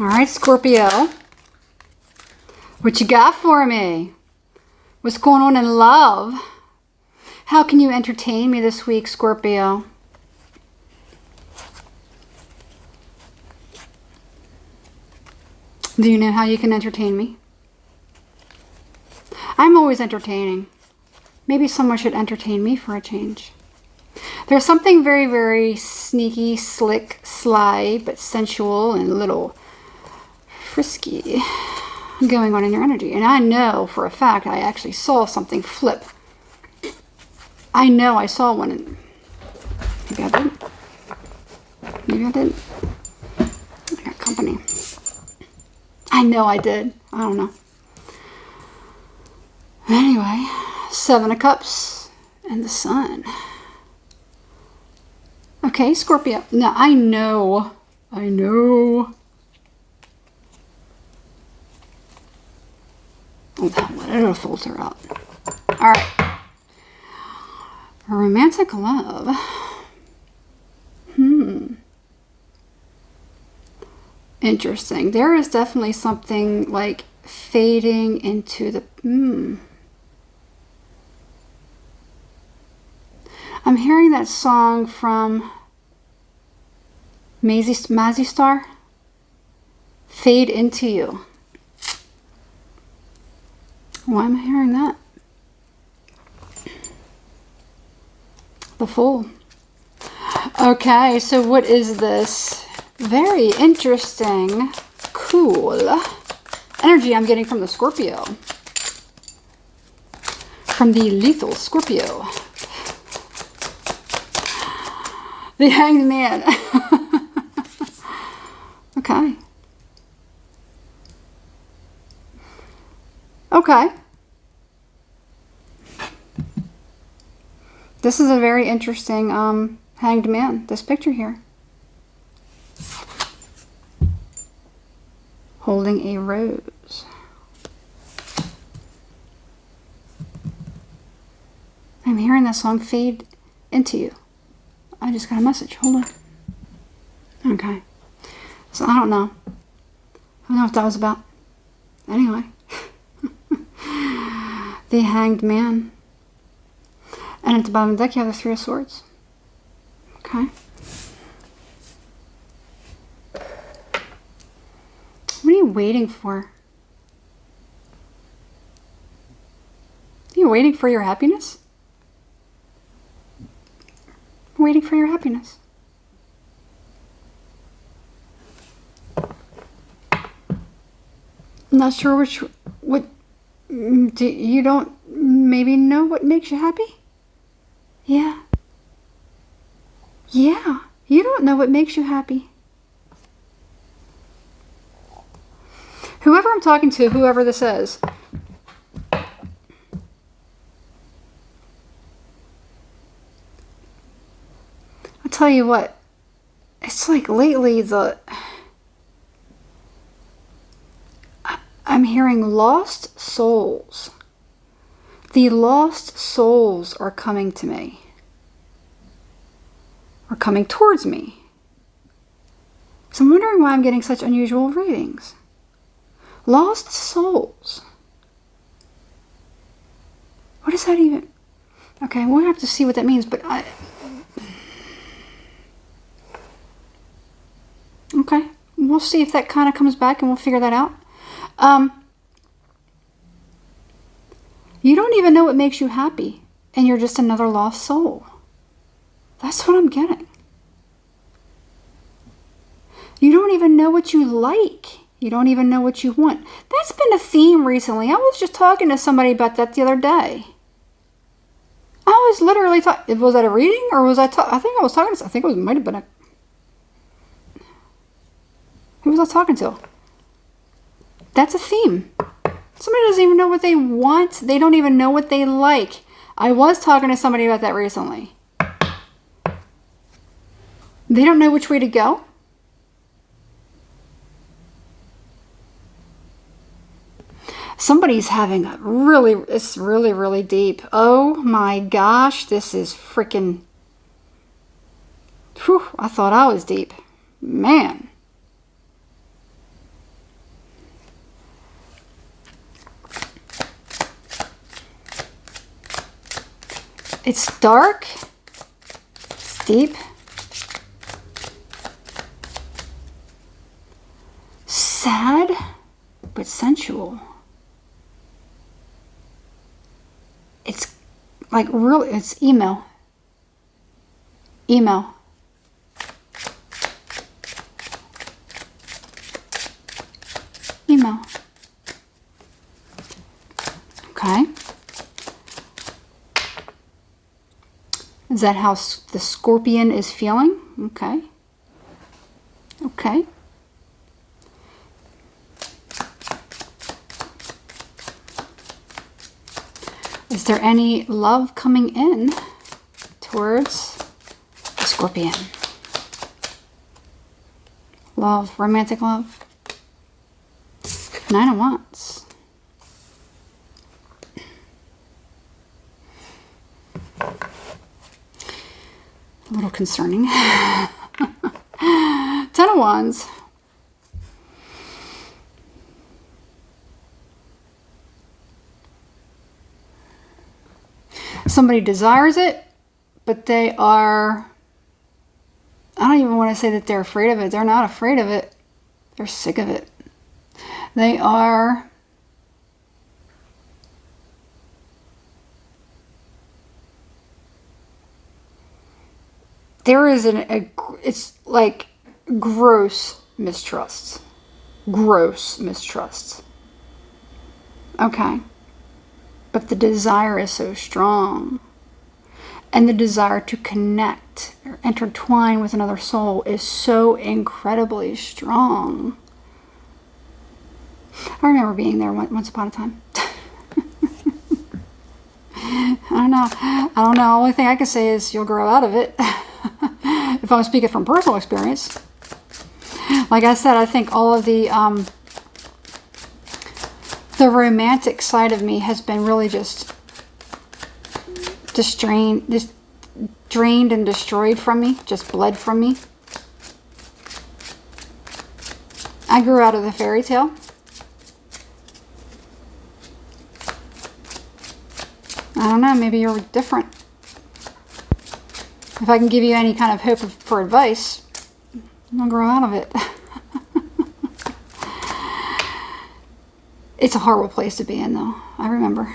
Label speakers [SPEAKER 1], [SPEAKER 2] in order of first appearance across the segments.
[SPEAKER 1] All right, Scorpio. What you got for me? What's going on in love? How can you entertain me this week, Scorpio? Do you know how you can entertain me? I'm always entertaining. Maybe someone should entertain me for a change. There's something very, very sneaky, slick, sly, but sensual and a little frisky going on in your energy. And I know for a fact I actually saw something flip. I know I saw one. And maybe I didn't. Maybe I didn't. I got company. I know I did. I don't know. Anyway, 7 of Cups and the Sun. Okay, Scorpio. Now, I know. Whatever folds her out. All right. Romantic love. Interesting. There is definitely something like fading into the... I'm hearing that song from Mazzy Star. Fade into you. Why am I hearing that? The Fool. Okay, so what is this? Very interesting, cool energy I'm getting from the Scorpio. From the lethal Scorpio. The Hanged Man. Okay. Okay. This is a very interesting Hanged Man, this picture here. Holding a rose. I'm hearing that song fade into you. I just got a message. Hold on. Okay. So I don't know. I don't know what that was about. Anyway. The Hanged Man. And at the bottom of the deck you have the 3 of Swords. Okay. What are you waiting for? Are you waiting for your happiness? Waiting for your happiness. I'm not sure what you don't maybe know what makes you happy? Yeah. Yeah. You don't know what makes you happy. Whoever I'm talking to, whoever this is, I'll tell you what, it's like lately I'm hearing lost souls. The lost souls are coming to me. Or coming towards me. So I'm wondering why I'm getting such unusual readings. Lost souls. What does that even... Okay, we'll have to see what that means, but okay, we'll see if that kind of comes back and we'll figure that out. You don't even know what makes you happy, and you're just another lost soul. That's what I'm getting. You don't even know what you like. You don't even know what you want. That's been a theme recently. I was just talking to somebody about that the other day. I was literally talking... Was that a reading? Or was I think I was talking to... I think it might have been a... Who was I talking to? That's a theme. Somebody doesn't even know what they want. They don't even know what they like. I was talking to somebody about that recently. They don't know which way to go. Somebody's having a it's really, really deep. Oh my gosh, this is freaking... Whew, I thought I was deep. Man. It's dark. It's deep. Sad, but sensual. It's like real, it's emo. Emo. Emo. Okay. Is that how the scorpion is feeling? Okay. Okay. Is there any love coming in towards the scorpion? Love, romantic love. 9 of Wands. A little concerning. 10 of Wands. Somebody desires it, but they are, I don't even want to say that they're afraid of it. They're not afraid of it. They're sick of it. They are there is it's like gross mistrust. Gross mistrust. Okay. But the desire is so strong. And the desire to connect or intertwine with another soul is so incredibly strong. I remember being there once upon a time. I don't know. I don't know. The only thing I can say is you'll grow out of it. If I'm speaking from personal experience. Like I said, I think all of the romantic side of me has been really just drained and destroyed from me, just bled from me. I grew out of the fairy tale. I don't know, maybe you're different. If I can give you any kind of hope for advice, I'll grow out of it. It's a horrible place to be in, though. I remember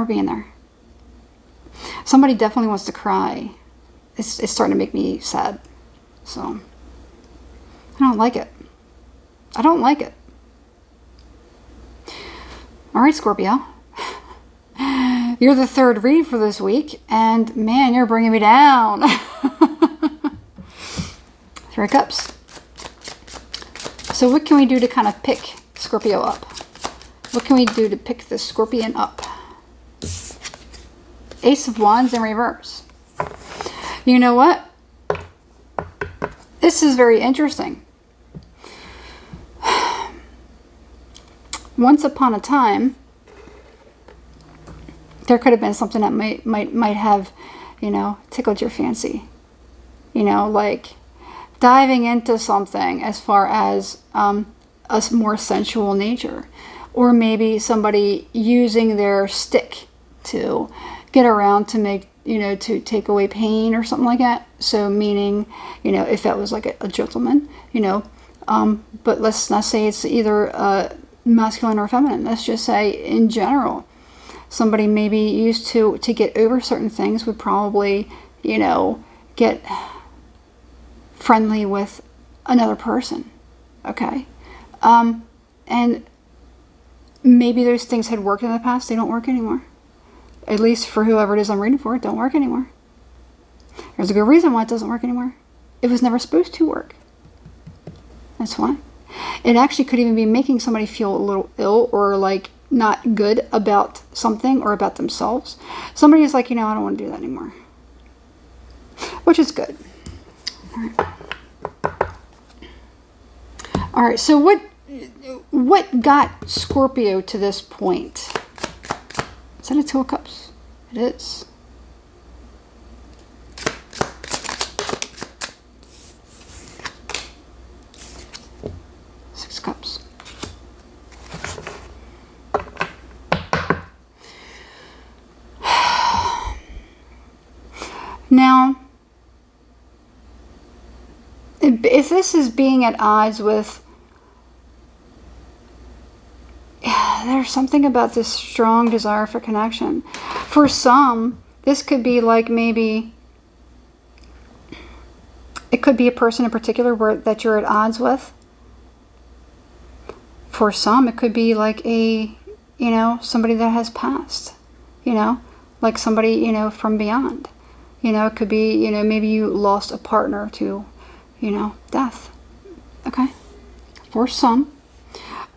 [SPEAKER 1] being there. Somebody definitely wants to cry. It's starting to make me sad. So, I don't like it. I don't like it. All right, Scorpio. You're the third read for this week, and man, you're bringing me down. 3 of Cups. So what can we do to kind of pick Scorpio up? What can we do to pick the scorpion up? Ace of Wands in reverse. You know what? This is very interesting. Once upon a time, there could have been something that might have, tickled your fancy. Like diving into something as far as a more sensual nature. Or maybe somebody using their stick to get around to make, to take away pain or something like that. So meaning, if that was like a gentleman, but let's not say it's either masculine or feminine. Let's just say in general, somebody maybe used to get over certain things would probably, get friendly with another person. Okay. And maybe those things had worked in the past. They don't work anymore. At least for whoever it is I'm reading for, it don't work anymore. There's a good reason why it doesn't work anymore. It was never supposed to work. That's why. It actually could even be making somebody feel a little ill or like not good about something or about themselves. Somebody is like, I don't want to do that anymore. Which is good. All right. All right, so what got Scorpio to this point? Is that a 2 of Cups? It is. Six of Cups. if this is being at odds with, there's something about this strong desire for connection. For some, this could be like maybe, it could be a person in particular that you're at odds with. For some, it could be like a, somebody that has passed, like somebody, from beyond. It could be, maybe you lost a partner to, death. Okay? For some.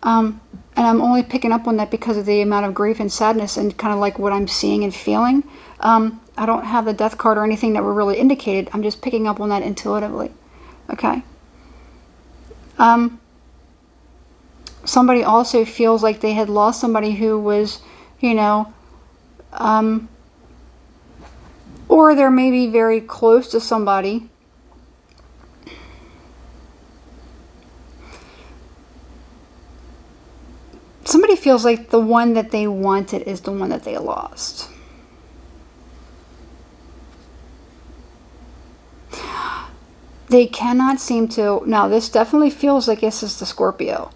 [SPEAKER 1] And I'm only picking up on that because of the amount of grief and sadness and kind of like what I'm seeing and feeling. I don't have the death card or anything that were really indicated. I'm just picking up on that intuitively. Okay? Somebody also feels like they had lost somebody who was, or they're maybe very close to somebody. Somebody feels like the one that they wanted is the one that they lost. They cannot seem to, now this definitely feels like this is the Scorpio.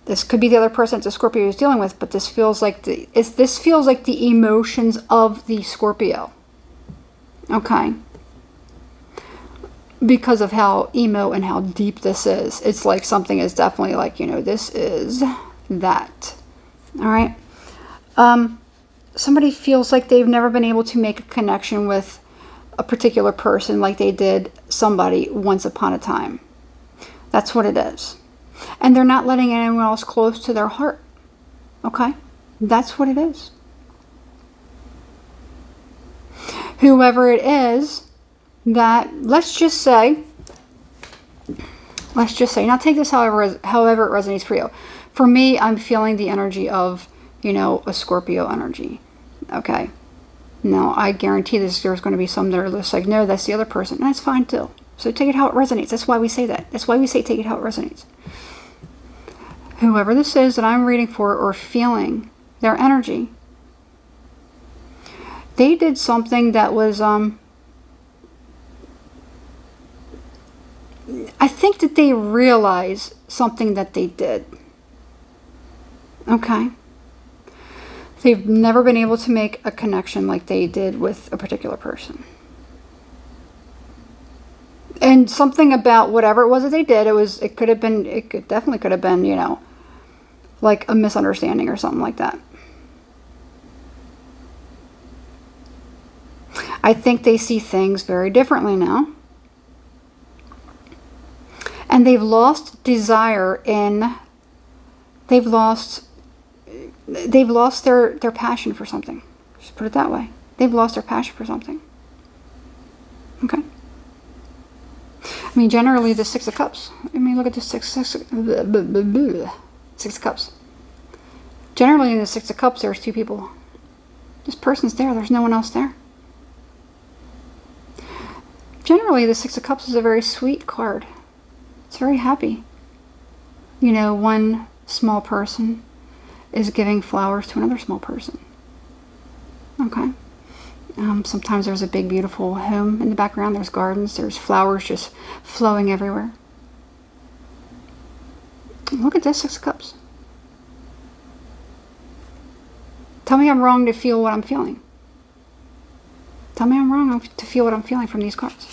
[SPEAKER 1] This could be the other person that the Scorpio is dealing with, but this feels like the emotions of the Scorpio. Okay. Because of how emo and how deep this is. It's like something is definitely like, this is that. All right. Somebody feels like they've never been able to make a connection with a particular person like they did somebody once upon a time. That's what it is. And they're not letting anyone else close to their heart. Okay? That's what it is. Whoever it is that, let's just say, now take this however it resonates for you. For me, I'm feeling the energy of, a Scorpio energy. Okay? Now, I guarantee there's going to be some that are just like, no, that's the other person. And that's fine too. So take it how it resonates. That's why we say that. That's why we say take it how it resonates. Whoever this is that I'm reading for or feeling their energy, they did something that was, I think that they realize something that they did. Okay? They've never been able to make a connection like they did with a particular person. And something about whatever it was that they did, it definitely could have been, like a misunderstanding or something like that. I think they see things very differently now. And they've lost desire they've lost their passion for something. Just put it that way. They've lost their passion for something. Okay? I mean, generally the Six of Cups. I mean, look at the Six of Cups. Generally in the Six of Cups, there's two people. This person's there. There's no one else there. Generally, the Six of Cups is a very sweet card. It's very happy. One small person is giving flowers to another small person. Okay? Sometimes there's a big, beautiful home in the background. There's gardens. There's flowers just flowing everywhere. Look at this, Six of Cups. Tell me I'm wrong to feel what I'm feeling. Tell me I'm wrong to feel what I'm feeling from these cards.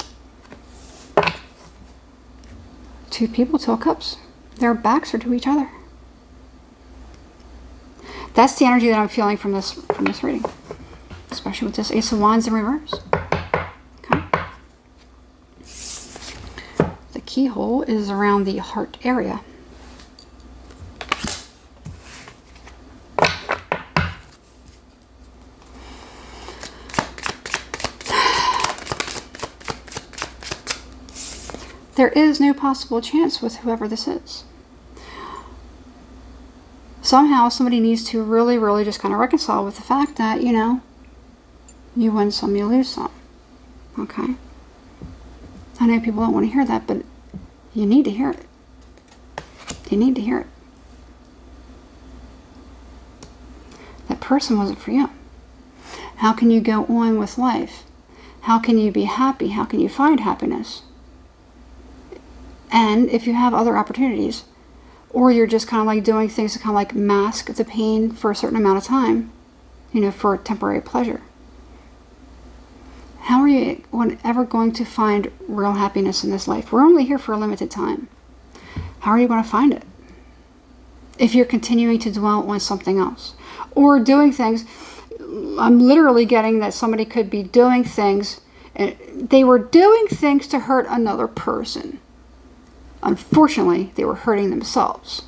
[SPEAKER 1] Two people, Two of Cups. Their backs are to each other. That's the energy that I'm feeling from this reading. Especially with this Ace of Wands in reverse. Okay. The keyhole is around the heart area. There is no possible chance with whoever this is. Somehow somebody needs to really, really just kind of reconcile with the fact that, you win some, you lose some. Okay? I know people don't want to hear that, but you need to hear it. You need to hear it. That person wasn't for you. How can you go on with life? How can you be happy? How can you find happiness And if you have other opportunities, or you're just kind of like doing things to kind of like mask the pain for a certain amount of time, for temporary pleasure. How are you ever going to find real happiness in this life? We're only here for a limited time. How are you going to find it? If you're continuing to dwell on something else. Or doing things, I'm literally getting that somebody could be doing things, and they were doing things to hurt another person. Unfortunately, they were hurting themselves.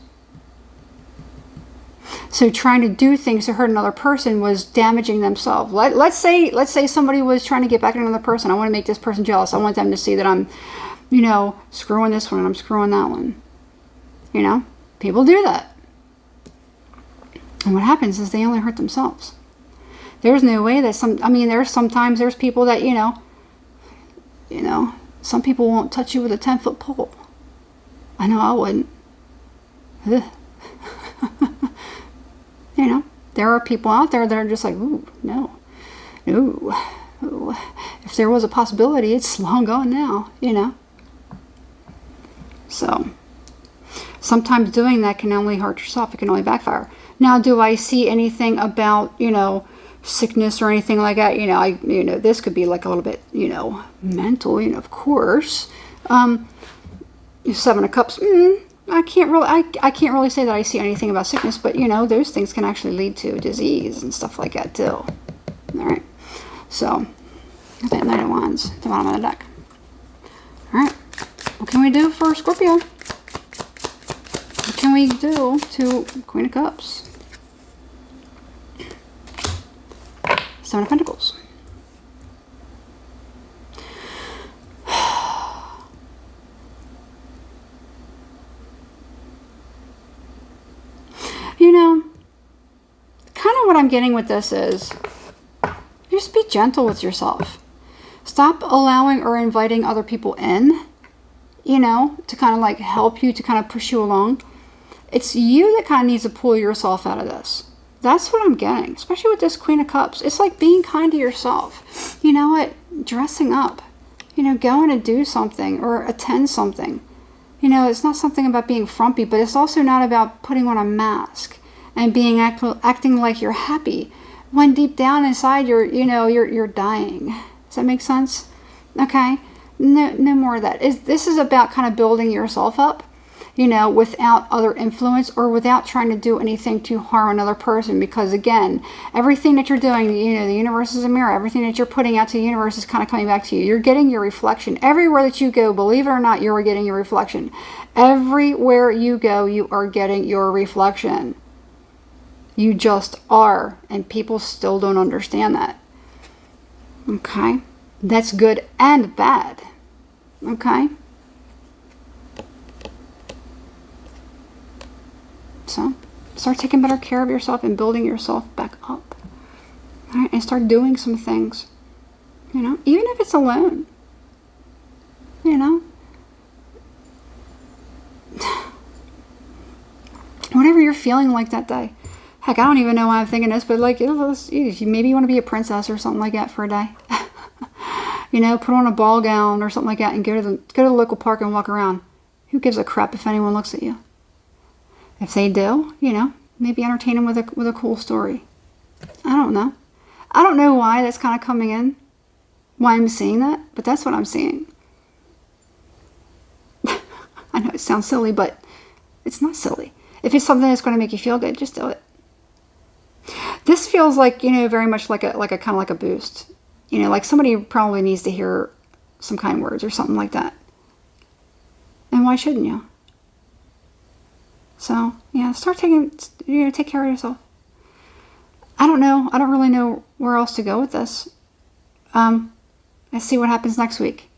[SPEAKER 1] So trying to do things to hurt another person was damaging themselves. Let's say somebody was trying to get back at another person. I want to make this person jealous. I want them to see that I'm, screwing this one and I'm screwing that one. People do that. And what happens is they only hurt themselves. There's no way that there's people that, some people won't touch you with a 10-foot pole. I know I wouldn't. There are people out there that are just like, ooh, no. Ooh. If there was a possibility, it's long gone now, So, sometimes doing that can only hurt yourself. It can only backfire. Now, do I see anything about, sickness or anything like that? This could be like a little bit, mental, of course. Seven of Cups. I can't really say that I see anything about sickness, but those things can actually lead to disease and stuff like that too. All right. So, that Knight of Wands at the bottom of the deck. All right. What can we do for Scorpio? What can we do to Queen of Cups? Seven of Pentacles. Kind of what I'm getting with this is just be gentle with yourself. Stop allowing or inviting other people in, to kind of like help you, to kind of push you along. It's you that kind of needs to pull yourself out of this. That's what I'm getting, especially with this Queen of Cups. It's like being kind to yourself. You know what? Dressing up, going to do something or attend something. It's not something about being frumpy, but it's also not about putting on a mask and acting like you're happy when deep down inside you're dying. Does that make sense? Okay. No more of that. This is about kind of building yourself up, without other influence or without trying to do anything to harm another person. Because again, everything that you're doing, the universe is a mirror. Everything that you're putting out to the universe is kind of coming back to you. You're getting your reflection. Everywhere that you go, believe it or not, you're getting your reflection. Everywhere you go, you are getting your reflection. You just are. And people still don't understand that. Okay? That's good and bad. Okay? So, start taking better care of yourself and building yourself back up. All right? And start doing some things. Even if it's alone. Whatever you're feeling like that day. Heck, I don't even know why I'm thinking this, but like, maybe you want to be a princess or something like that for a day. Put on a ball gown or something like that and go to the local park and walk around. Who gives a crap if anyone looks at you? If they do, maybe entertain them with a cool story. I don't know. I don't know why that's kind of coming in, why I'm seeing that, but that's what I'm seeing. I know it sounds silly, but it's not silly. If it's something that's going to make you feel good, just do it. This feels like, very much like a kind of like a boost. Like somebody probably needs to hear some kind words or something like that. And why shouldn't you? So, start take care of yourself. I don't know. I don't really know where else to go with this. Let's see what happens next week.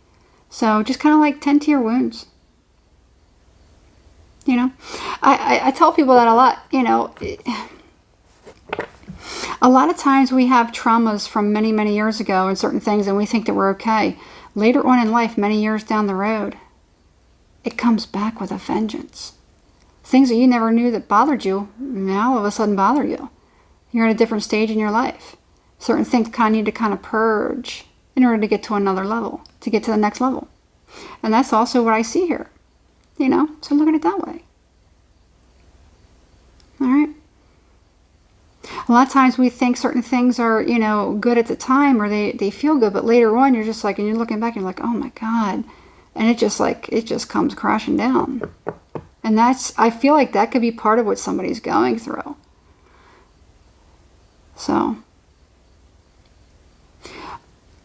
[SPEAKER 1] So, just kind of like tend to your wounds. I tell people that a lot, a lot of times we have traumas from many, many years ago and certain things, and we think that we're okay. Later on in life, many years down the road, it comes back with a vengeance. Things that you never knew that bothered you, now all of a sudden bother you. You're at a different stage in your life. Certain things kind of need to kind of purge in order to get to another level, to get to the next level. And that's also what I see here. you know, so look at it that way. All right. A lot of times we think certain things are, you know, good at the time, or they feel good, but later on you're just like, and you're looking back and you're like, oh my God. And it just comes crashing down. And I feel like that could be part of what somebody's going through. So,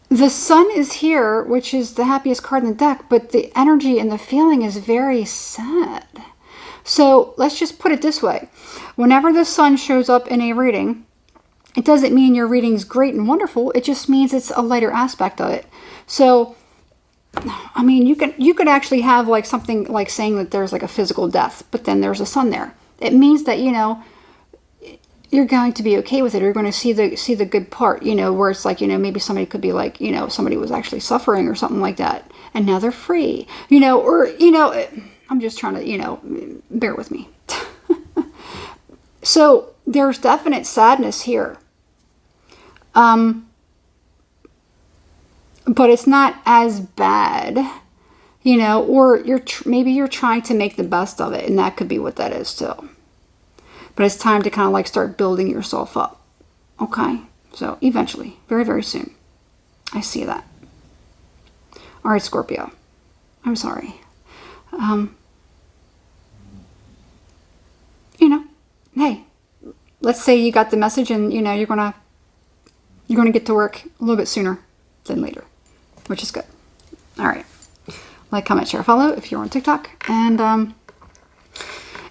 [SPEAKER 1] the sun is here, which is the happiest card in the deck, but the energy and the feeling is very sad. So let's just put it this way. Whenever the sun shows up in a reading, it doesn't mean your reading's great and wonderful. It just means it's a lighter aspect of it. So, I mean, you could actually have like something like saying that there's like a physical death, but then there's a sun there. It means that, you know, you're going to be okay with it. You're going to see the good part, you know, where it's like, you know, maybe somebody could be like, you know, somebody was actually suffering or something like that, and now they're free, you know, or, you know, I'm just trying to, you know, bear with me. So there's definite sadness here. But it's not as bad, you know, or maybe you're trying to make the best of it, and that could be what that is too. But it's time to kind of like start building yourself up. Okay? So eventually, very, very soon. I see that. All right, Scorpio. I'm sorry. You know, hey, let's say you got the message and, you know, you're going to get to work a little bit sooner than later, which is good. All right. Like, comment, share, follow if you're on TikTok. And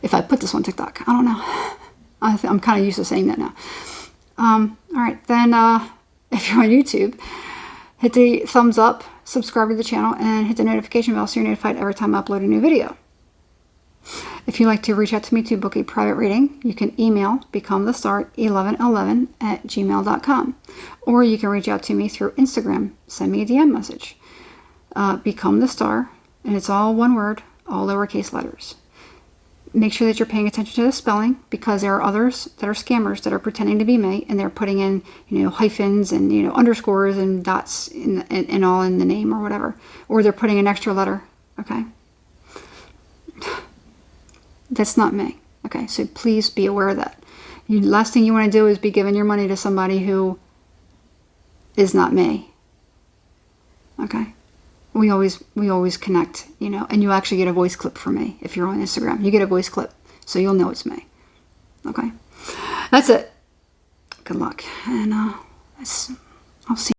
[SPEAKER 1] if I put this on TikTok, I don't know. I'm kind of used to saying that now. All right. Then if you're on YouTube, hit the thumbs up, subscribe to the channel, and hit the notification bell so you're notified every time I upload a new video. If you'd like to reach out to me to book a private reading, you can email becomethestar1111@gmail.com. Or you can reach out to me through Instagram. Send me a DM message. Become the Star, and it's all one word, all lowercase letters. Make sure that you're paying attention to the spelling, because there are others that are scammers that are pretending to be me, and they're putting in, you know, hyphens and, you know, underscores and dots and all in the name or whatever. Or they're putting an extra letter. Okay? That's not me. Okay? So please be aware of that. The last thing you want to do is be giving your money to somebody who is not me. Okay? We always connect, you know, and you actually get a voice clip from me if you're on Instagram. You get a voice clip, so you'll know it's me. Okay? That's it. Good luck. And I'll see you.